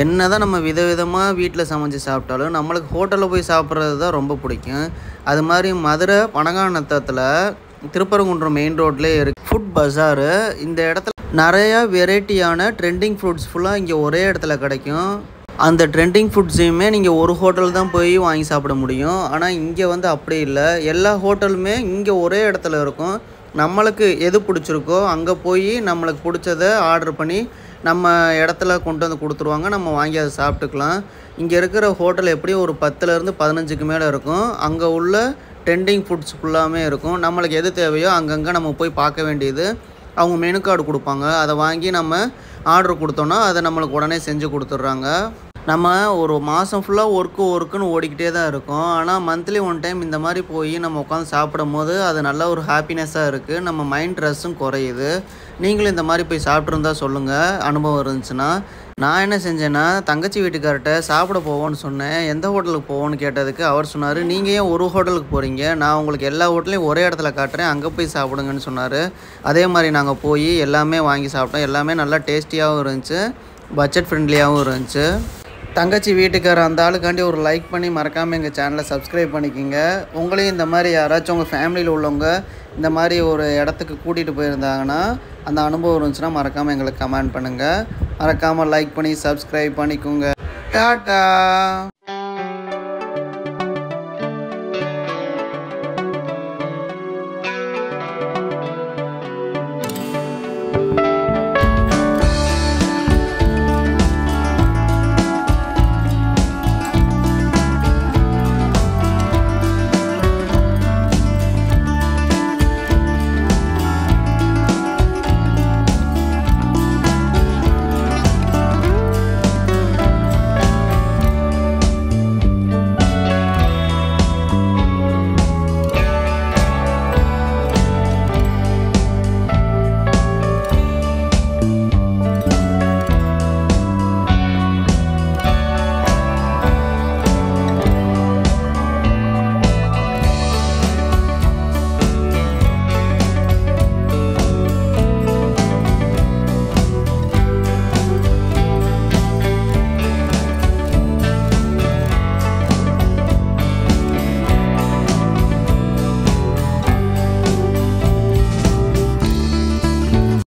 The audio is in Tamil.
என்னதான் நம்ம விதவிதமாக வீட்டில் சமைச்சு சாப்பிட்டாலும் நம்மளுக்கு ஹோட்டலில் போய் சாப்பிட்றது தான் ரொம்ப பிடிக்கும். அது மாதிரி மதுரை பனகாநத்தத்தில் திருப்பரங்குன்றம் மெயின் ரோட்லேயே இருக்குது ஃபுட் பஸாரு. இந்த இடத்துல நிறையா வெரைட்டியான ட்ரெண்டிங் ஃப்ரூட்ஸ் ஃபுல்லாக இங்கே ஒரே இடத்துல கிடைக்கும். அந்த ட்ரெண்டிங் ஃபுட்ஸையுமே நீங்கள் ஒரு ஹோட்டல் தான் போய் வாங்கி சாப்பிட முடியும். ஆனால் இங்கே வந்து அப்படி இல்லை, எல்லா ஹோட்டலுமே இங்கே ஒரே இடத்துல இருக்கும். நம்மளுக்கு எது பிடிச்சிருக்கோ அங்கே போய் நம்மளுக்கு பிடிச்சதை ஆர்டர் பண்ணி நம்ம இடத்துல கொண்டு வந்து கொடுத்துருவாங்க. நம்ம வாங்கி அதை சாப்பிட்டுக்கலாம். இங்கே இருக்கிற ஹோட்டல் எப்படியும் ஒரு 10லேருந்து 15க்கு மேலே இருக்கும். அங்கே உள்ள ட்ரெண்டிங் ஃபுட்ஸ் ஃபுல்லாமே இருக்கும். நம்மளுக்கு எது தேவையோ அங்கங்கே நம்ம போய் பார்க்க வேண்டியது. அவங்க மெனு கார்டு கொடுப்பாங்க, அதை வாங்கி நம்ம ஆர்டர் கொடுத்தோன்னா அதை நம்மளுக்கு உடனே செஞ்சு கொடுத்துட்றாங்க. நம்ம ஒரு மாதம் ஃபுல்லாக ஒர்க்குன்னு ஓடிக்கிட்டே தான் இருக்கும். ஆனால் மந்த்லி ஒன் டைம் இந்த மாதிரி போய் நம்ம உட்காந்து சாப்பிடும் போது அது நல்ல ஒரு ஹாப்பினஸ்ஸாக இருக்குது. நம்ம மைண்ட் ஸ்ட்ரெஸ்ஸும் குறையுது. நீங்களும் இந்த மாதிரி போய் சாப்பிட்ருந்தா சொல்லுங்கள், அனுபவம் இருந்துச்சுன்னா. நான் என்ன செஞ்சேன்னா, தங்கச்சி வீட்டுக்கார்ட்ட சாப்பிட போவோன்னு சொன்னேன். எந்த ஹோட்டலுக்கு போவோன்னு கேட்டதுக்கு அவர் சொன்னார், நீங்கள் ஏன் ஒரு ஹோட்டலுக்கு போகிறீங்க, நான் உங்களுக்கு எல்லா ஹோட்டலையும் ஒரே இடத்துல காட்டுறேன், அங்கே போய் சாப்பிடுங்கன்னு சொன்னார். அதே மாதிரி நாங்கள் போய் எல்லாமே வாங்கி சாப்பிட்டோம். எல்லாமே நல்லா டேஸ்டியாகவும் இருந்துச்சு, பட்ஜெட் ஃப்ரெண்ட்லியாகவும் இருந்துச்சு. தங்கச்சி வீட்டுக்கார அந்த ஆளுக்காண்டி ஒரு லைக் பண்ணி மறக்காமல் எங்கள் சேனலை சப்ஸ்கிரைப் பண்ணிக்கோங்க. உங்களையும் இந்த மாதிரி யாராச்சும் உங்கள் ஃபேமிலியில் உள்ளவங்க இந்த மாதிரி ஒரு இடத்துக்கு கூட்டிகிட்டு போயிருந்தாங்கன்னா, அந்த அனுபவம் இருந்துச்சுன்னா மறக்காமல் எங்களுக்கு கமெண்ட் பண்ணுங்கள். மறக்காமல் லைக் பண்ணி சப்ஸ்கிரைப் பண்ணிக்கோங்க. டாட்டா.